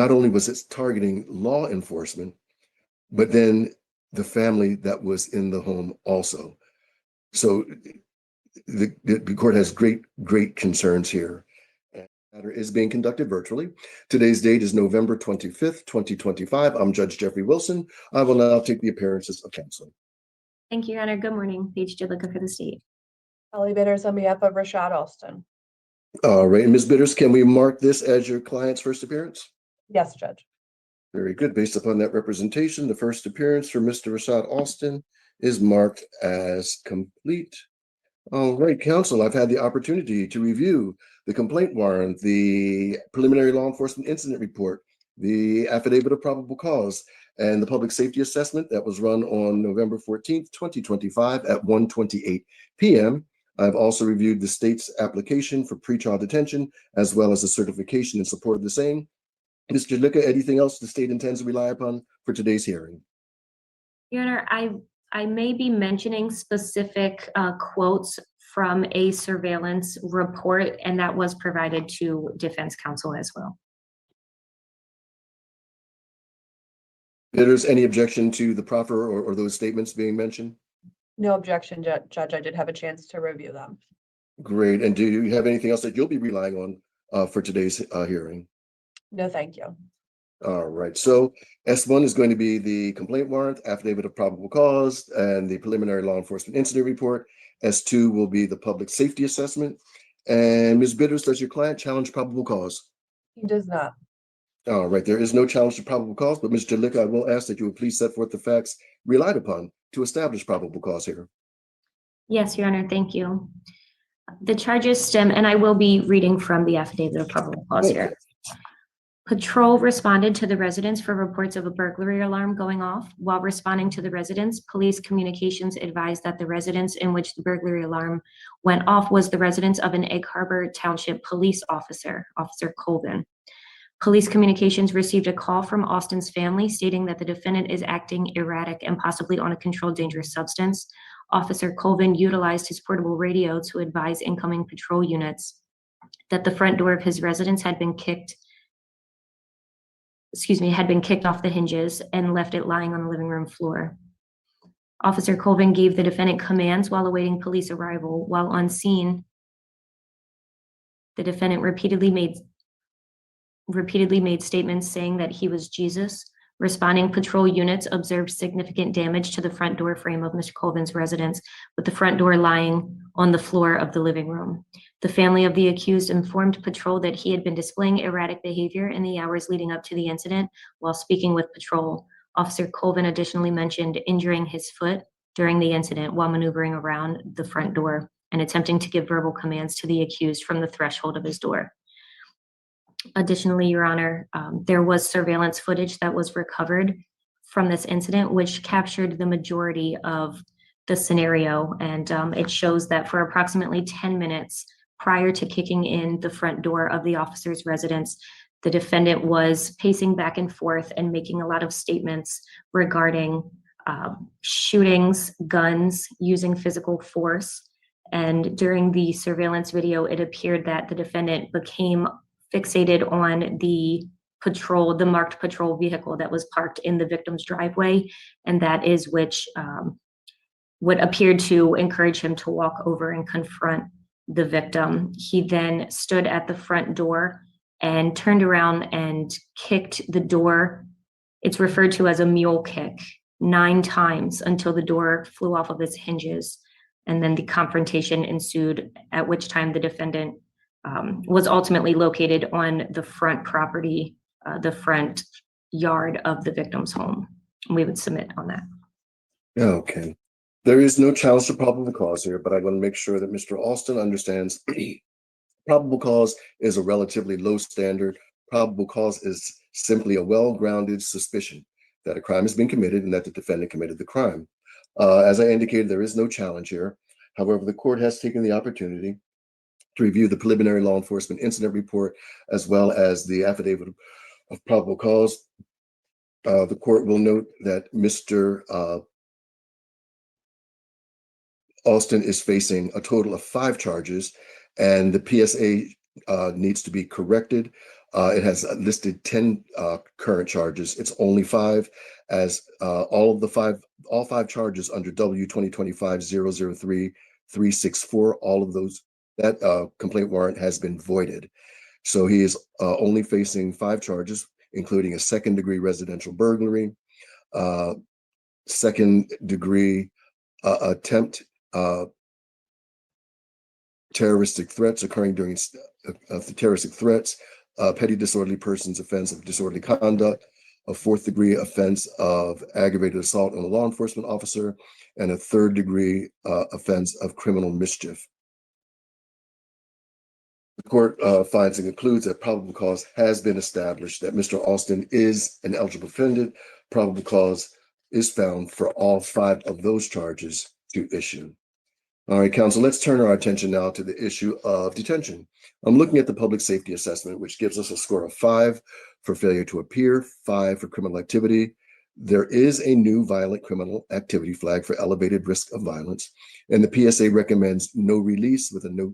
not only was it targeting law enforcement, but then the family that was in the home also. So the court has great concerns here. The matter is being conducted virtually. Today's date is November 25th, 2025. I'm Judge Jeffrey Wilson. I will now take the appearances of counsel. Thank you, Your Honor. Good morning. Paige Jidlicka for the state. Kelly Bitters on behalf of Rashad Alston. All right, Ms. Bitters, can we mark this as your client's first appearance? Yes, Judge. Very good. Based upon that representation, the first appearance for Mr. Rashad Alston is marked as complete. All right, counsel, I've had the opportunity to review the complaint warrant, the preliminary law enforcement incident report, the affidavit of probable cause, and the public safety assessment that was run on November 14th, 2025 at 1:28 p.m. I've also reviewed the state's application for pretrial detention, as well as the certification in support of the same. Mr. Jidlicka, anything else the state intends to rely upon for today's hearing? Your Honor, I may be mentioning specific quotes from a surveillance report, and that was provided to defense counsel as well. If there's any objection to the proffer or those statements being mentioned? No objection, Judge. I did have a chance to review them. Great. And do you have anything else that you'll be relying on for today's hearing? No, thank you. All right. So S1 is going to be the complaint warrant, affidavit of probable cause, and the preliminary law enforcement incident report. S2 will be the public safety assessment. And Ms. Bitters, does your client challenge probable cause? He does not. All right. There is no challenge to probable cause, but Mr. Jidlicka, I will ask that you would please set forth the facts relied upon to establish probable cause here. Yes, Your Honor. Thank you. The charges stem, and I will be reading from the affidavit of probable cause here. Patrol responded to the residence for reports of a burglary alarm going off. While responding to the residence, police communications advised that the residence in which the burglary alarm went off was the residence of an Egg Harbor Township police officer, Officer Colvin. Police communications received a call from Austin's family stating that the defendant is acting erratic and possibly on a controlled dangerous substance. Officer Colvin utilized his portable radio to advise incoming patrol units that the front door of his residence had been kicked off the hinges and left it lying on the living room floor. Officer Colvin gave the defendant commands while awaiting police arrival. While on scene, the defendant repeatedly made statements saying that he was Jesus. Responding patrol units observed significant damage to the front door frame of Mr. Colvin's residence, with the front door lying on the floor of the living room. The family of the accused informed patrol that he had been displaying erratic behavior in the hours leading up to the incident. While speaking with patrol, Officer Colvin additionally mentioned injuring his foot during the incident while maneuvering around the front door and attempting to give verbal commands to the accused from the threshold of his door. Additionally, Your Honor, there was surveillance footage that was recovered from this incident, which captured the majority of the scenario. And it shows that for approximately 10 minutes prior to kicking in the front door of the officer's residence, the defendant was pacing back and forth and making a lot of statements regarding shootings, guns, using physical force. And during the surveillance video, it appeared that the defendant became fixated on the marked patrol vehicle that was parked in the victim's driveway, and that is which what appeared to encourage him to walk over and confront the victim. He then stood at the front door and turned around and kicked the door. It's referred to as a mule kick 9 times until the door flew off of its hinges, and then the confrontation ensued, at which time the defendant was ultimately located on the front property, the front yard of the victim's home. We would submit on that. Okay. There is no challenge to probable cause here, but I want to make sure that Mr. Alston understands probable cause is a relatively low standard. Probable cause is simply a well-grounded suspicion that a crime has been committed and that the defendant committed the crime. As I indicated, there is no challenge here. However, the court has taken the opportunity to review the preliminary law enforcement incident report, as well as the affidavit of probable cause. The court will note that Mr. Alston is facing a total of 5 charges, and the PSA needs to be corrected. It has listed 10 current charges. It's only 5, as all five charges under W 2025-003-364, all of those, that complaint warrant has been voided. So he is only facing 5 charges, including a second-degree residential burglary, second-degree attempt terroristic threats occurring during terroristic threats, petty disorderly persons offense of disorderly conduct, a 4th-degree offense of aggravated assault on a law enforcement officer, and a 3rd-degree offense of criminal mischief. The court finds and concludes that probable cause has been established that Mr. Alston is an eligible defendant. Probable cause is found for all 5 of those charges to issue. All right, counsel, let's turn our attention now to the issue of detention. I'm looking at the public safety assessment, which gives us a score of 5 for failure to appear, 5 for criminal activity. There is a new violent criminal activity flag for elevated risk of violence, and the PSA recommends no release with a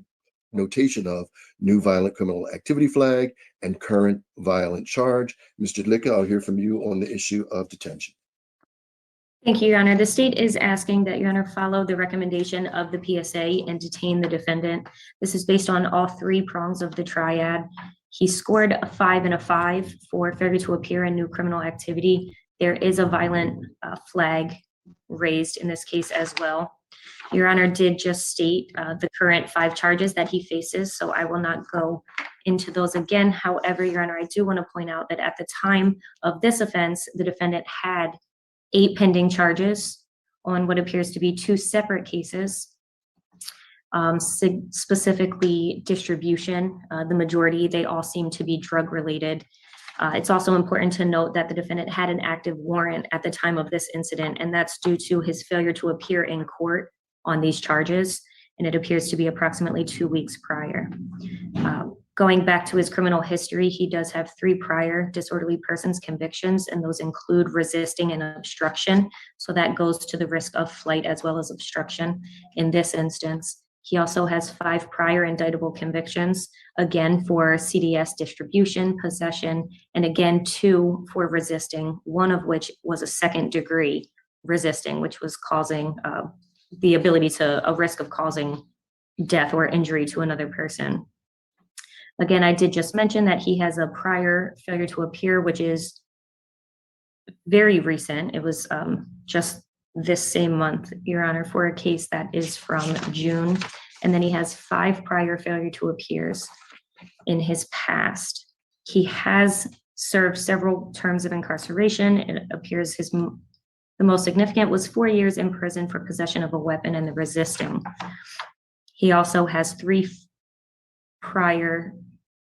notation of new violent criminal activity flag and current violent charge. Mr. Dlicka, I'll hear from you on the issue of detention. Thank you, Your Honor. The state is asking that Your Honor follow the recommendation of the PSA and detain the defendant. This is based on all 3 prongs of the triad. He scored a 5 and a 5 for failure to appear in new criminal activity. There is a violent flag raised in this case as well. Your Honor did just state the current 5 charges that he faces, so I will not go into those again. However, Your Honor, I do want to point out that at the time of this offense, the defendant had 8 pending charges on what appears to be 2 separate cases, specifically distribution. The majority, they all seem to be drug related. It's also important to note that the defendant had an active warrant at the time of this incident, and that's due to his failure to appear in court on these charges, and it appears to be approximately 2 weeks prior. Going back to his criminal history, he does have 3 prior disorderly persons convictions, and those include resisting and obstruction. So that goes to the risk of flight as well as obstruction in this instance. He also has 5 prior indictable convictions, again for CDS distribution, possession, and again 2 for resisting, one of which was a 2nd degree resisting, which was causing the ability to a risk of causing death or injury to another person. Again, I did just mention that he has a prior failure to appear, which is very recent. It was just this same month, Your Honor, for a case that is from June. And then he has 5 prior failure to appears in his past. He has served several terms of incarceration. It appears the most significant was 4 years in prison for possession of a weapon and the resisting. He also has 3 prior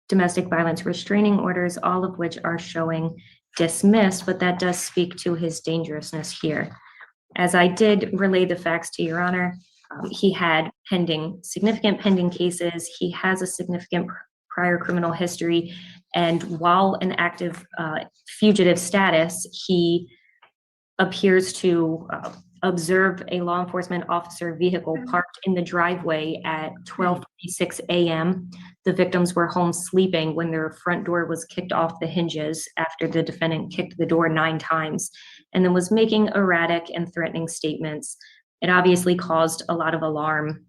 domestic violence restraining orders, all of which are showing dismissed, but that does speak to his dangerousness here. As I did relay the facts to Your Honor, he had significant pending cases. He has a significant prior criminal history, and while an active fugitive status, he appears to observe a law enforcement officer vehicle parked in the driveway at 12:46 a.m. The victims were home sleeping when their front door was kicked off the hinges after the defendant kicked the door 9 times and then was making erratic and threatening statements. It obviously caused a lot of alarm.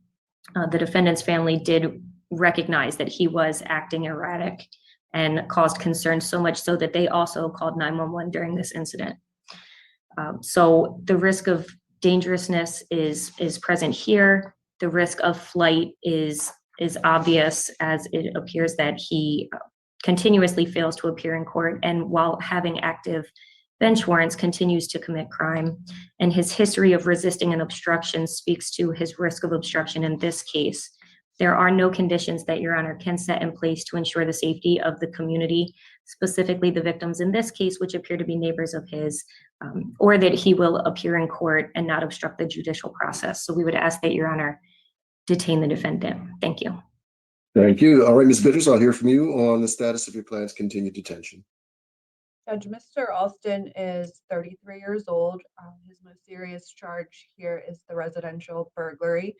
The defendant's family did recognize that he was acting erratic and caused concern, so much so that they also called 911 during this incident. So the risk of dangerousness is present here. The risk of flight is obvious, as it appears that he continuously fails to appear in court, and while having active bench warrants continues to commit crime. And his history of resisting and obstruction speaks to his risk of obstruction in this case. There are no conditions that Your Honor can set in place to ensure the safety of the community, specifically the victims in this case, which appear to be neighbors of his, or that he will appear in court and not obstruct the judicial process. So we would ask that Your Honor detain the defendant. Thank you. Thank you. All right, Ms. Bitters, I'll hear from you on the status of your client's continued detention. Judge, Mr. Alston is 33 years old. His most serious charge here is the residential burglary.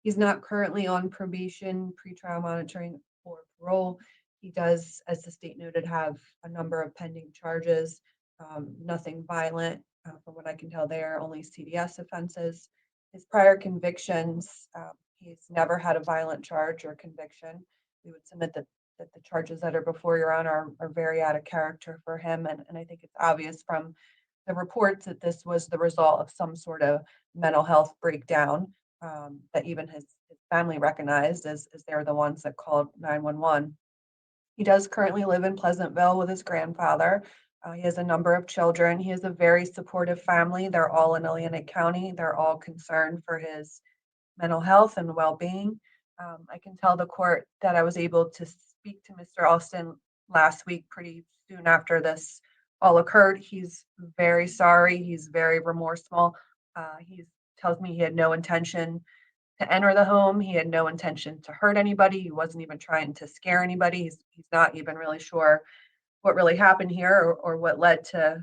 He's not currently on probation, pretrial monitoring, or parole. He does, as the state noted, have a number of pending charges, nothing violent. From what I can tell, they are only CDS offenses. His prior convictions, he's never had a violent charge or conviction. We would submit that the charges that are before your honor are very out of character for him. And I think it's obvious from the reports that this was the result of some sort of mental health breakdown, that even his family recognized as they're the ones that called 911. He does currently live in Pleasantville with his grandfather. He has a number of children. He has a very supportive family. They're all in Atlantic County. They're all concerned for his mental health and well-being. I can tell the court that I was able to speak to Mr. Alston last week, pretty soon after this all occurred. He's very sorry. He's very remorseful. He tells me he had no intention to enter the home. He had no intention to hurt anybody. He wasn't even trying to scare anybody. He's not even really sure what really happened here or what led to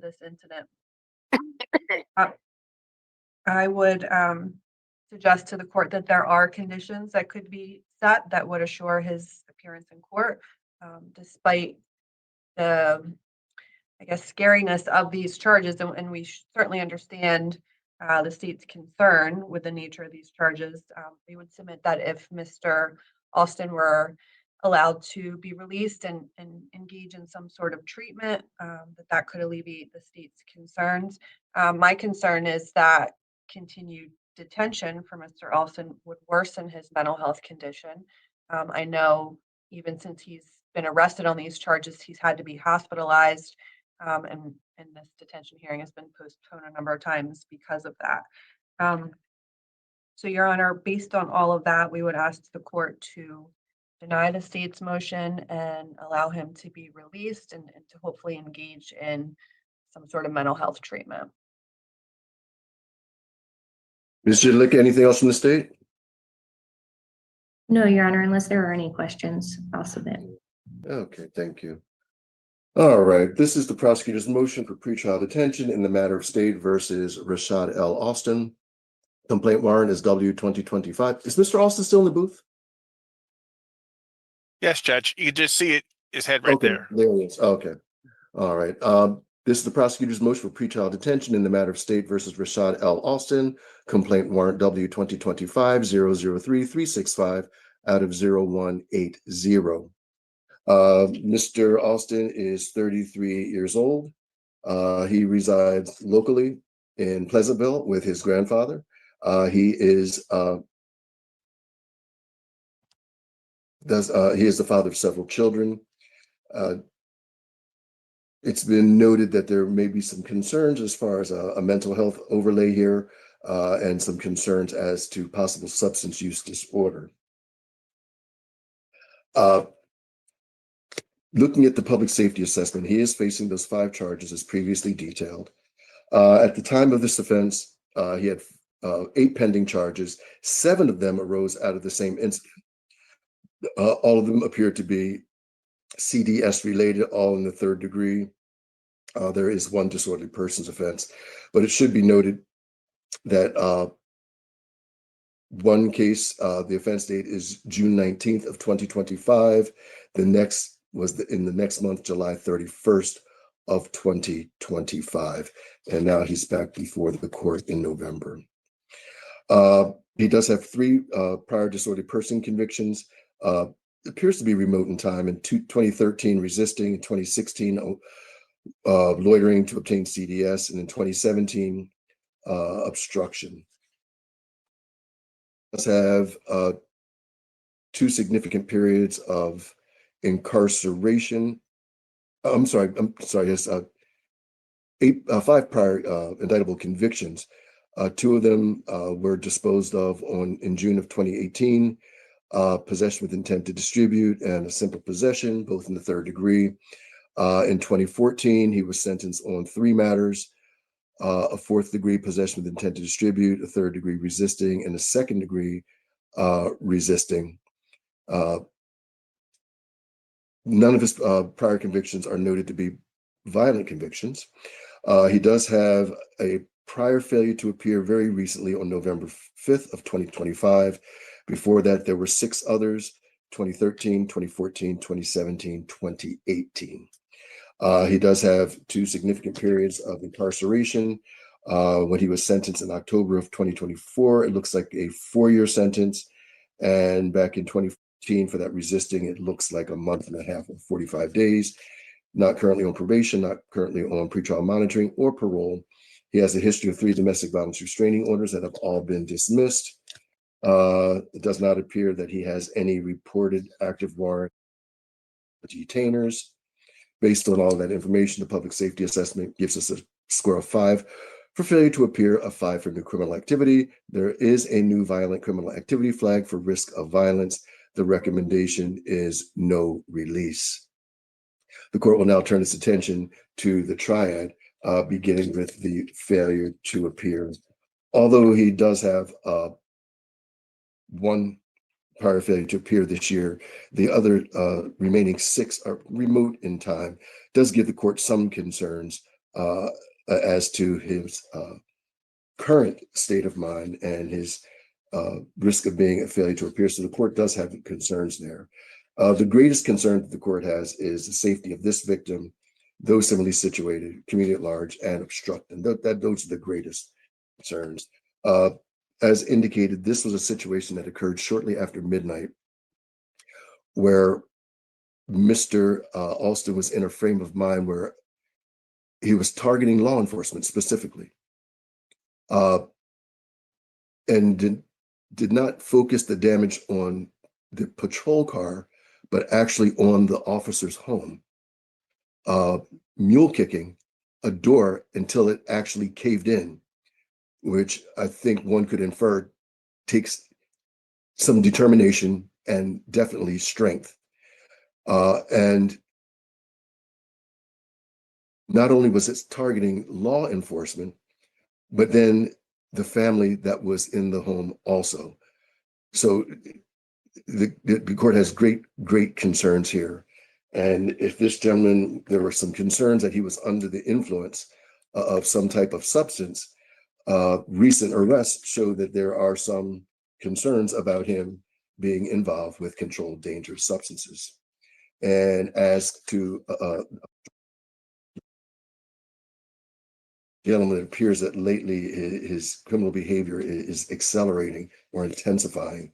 this incident. I would suggest to the court that there are conditions that could be set that would assure his appearance in court, despite the, I guess, scariness of these charges. And we certainly understand the state's concern with the nature of these charges. We would submit that if Mr. Alston were allowed to be released and engage in some sort of treatment, that could alleviate the state's concerns. My concern is that continued detention for Mr. Alston would worsen his mental health condition. I know even since he's been arrested on these charges, he's had to be hospitalized, and this detention hearing has been postponed a number of times because of that. So, Your Honor, based on all of that, we would ask the court to deny the state's motion and allow him to be released and to hopefully engage in some sort of mental health treatment. Ms. Jidlick, anything else from the state? No, Your Honor, unless there are any questions, I'll submit. Okay, thank you. All right, this is the prosecutor's motion for pretrial detention in the matter of State versus Rashad L. Alston. Complaint warrant is W 2025. Is Mr. Alston still in the booth? Yes, Judge. You can just see it, his head right there. There he is. Okay. All right. This is the prosecutor's motion for pretrial detention in the matter of State versus Rashad L. Alston. Complaint warrant W 2025-003-365 out of 0180. Mr. Alston is 33 years old. He resides locally in Pleasantville with his grandfather. He is the father of several children. It's been noted that there may be some concerns as far as a mental health overlay here, and some concerns as to possible substance use disorder. Looking at the public safety assessment, he is facing those 5 charges as previously detailed. At the time of this offense, he had 8 pending charges. 7 of them arose out of the same incident. All of them appear to be CDS related, all in the 3rd degree. There is 1 disorderly persons offense, but it should be noted that one case, the offense date is June 19th of 2025. The next was in the next month, July 31st of 2025. And now he's back before the court in November. He does have 3 prior disorderly person convictions. Appears to be remote in time. In 2013, resisting. In 2016, loitering to obtain CDS. And in 2017, obstruction. Does have 2 significant periods of incarceration. I'm sorry. Yes, 5 prior indictable convictions. 2 of them were disposed of in June of 2018. Possession with intent to distribute and a simple possession, both in the 3rd degree. In 2014, he was sentenced on 3 matters: a 4th degree possession with intent to distribute, a 3rd degree resisting, and a 2nd degree resisting. None of his prior convictions are noted to be violent convictions. He does have a prior failure to appear very recently on November 5th of 2025. Before that, there were 6 others. 2013, 2014, 2017, 2018. He does have 2 significant periods of incarceration. When he was sentenced in October of 2024, it looks like a 4-year sentence. And back in 2014, for that resisting, it looks like a month and a half or 45 days. Not currently on probation, not currently on pretrial monitoring or parole. He has a history of 3 domestic violence restraining orders that have all been dismissed. It does not appear that he has any reported active warrant detainers. Based on all that information, the public safety assessment gives us a score of 5 for failure to appear, a 5 for new criminal activity. There is a new violent criminal activity flag for risk of violence. The recommendation is no release. The court will now turn its attention to the triad, beginning with the failure to appear. Although he does have 1 prior failure to appear this year, the other remaining 6 are remote in time, does give the court some concerns as to his current state of mind and his risk of being a failure to appear. So the court does have concerns there. The greatest concern that the court has is the safety of this victim, those similarly situated, community at large, and obstruct. And those are the greatest concerns. As indicated, this was a situation that occurred shortly after midnight, where Mr. Alston was in a frame of mind where he was targeting law enforcement specifically, and did not focus the damage on the patrol car, but actually on the officer's home, mule kicking a door until it actually caved in, which I think one could infer takes some determination and definitely strength. And not only was it targeting law enforcement, but then the family that was in the home also. So the court has great concerns here. And if this gentleman, there were some concerns that he was under the influence of some type of substance, recent arrests show that there are some concerns about him being involved with controlled dangerous substances. And as to gentleman, it appears that lately his criminal behavior is accelerating or intensifying.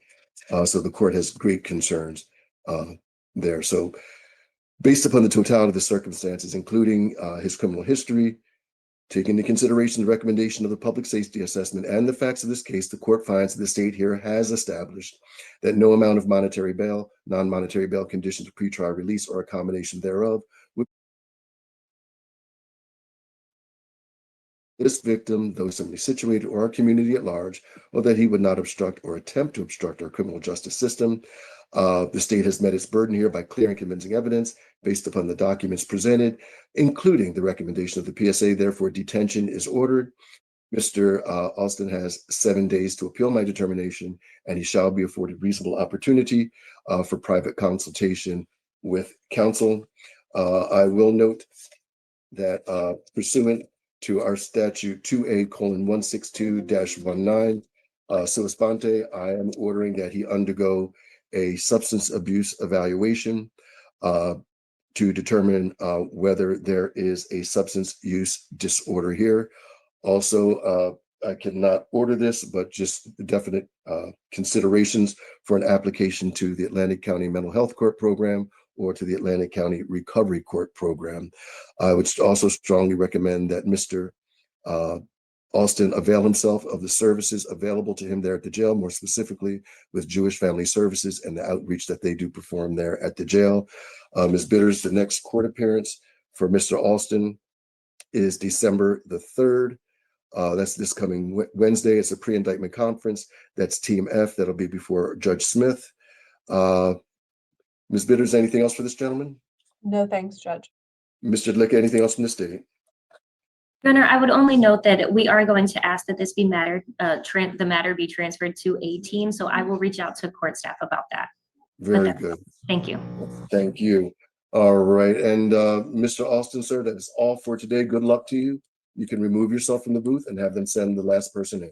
So the court has great concerns there. So based upon the totality of the circumstances, including his criminal history, taking into consideration the recommendation of the public safety assessment and the facts of this case, the court finds that the state here has established that no amount of monetary bail, non-monetary bail conditions of pretrial release or a combination thereof would this victim, though similarly situated, or our community at large, or that he would not obstruct or attempt to obstruct our criminal justice system. The state has met its burden here by clear and convincing evidence based upon the documents presented, including the recommendation of the PSA. Therefore, detention is ordered. Mr. Alston has 7 days to appeal my determination, and he shall be afforded reasonable opportunity for private consultation with counsel. I will note that pursuant to our statute 2A:162-19, sua sponte, I am ordering that he undergo a substance abuse evaluation to determine whether there is a substance use disorder here. Also, I cannot order this, but just definite considerations for an application to the Atlantic County Mental Health Court Program or to the Atlantic County Recovery Court Program. I would also strongly recommend that Mr. Alston avail himself of the services available to him there at the jail, more specifically with Jewish Family Services and the outreach that they do perform there at the jail. Ms. Bitters, the next court appearance for Mr. Alston is December the 3rd. That's this coming Wednesday. It's a pre-indictment conference. That's Team F. That'll be before Judge Smith. Ms. Bitters, anything else for this gentleman? No, thanks, Judge. Mr. Dlicka, anything else from the state? Your Honor, I would only note that we are going to ask that this be the matter be transferred to a team. So I will reach out to court staff about that. Very good. Thank you. Thank you. All right. And Mr. Alston, sir, that is all for today. Good luck to you. You can remove yourself from the booth and have them send the last person in.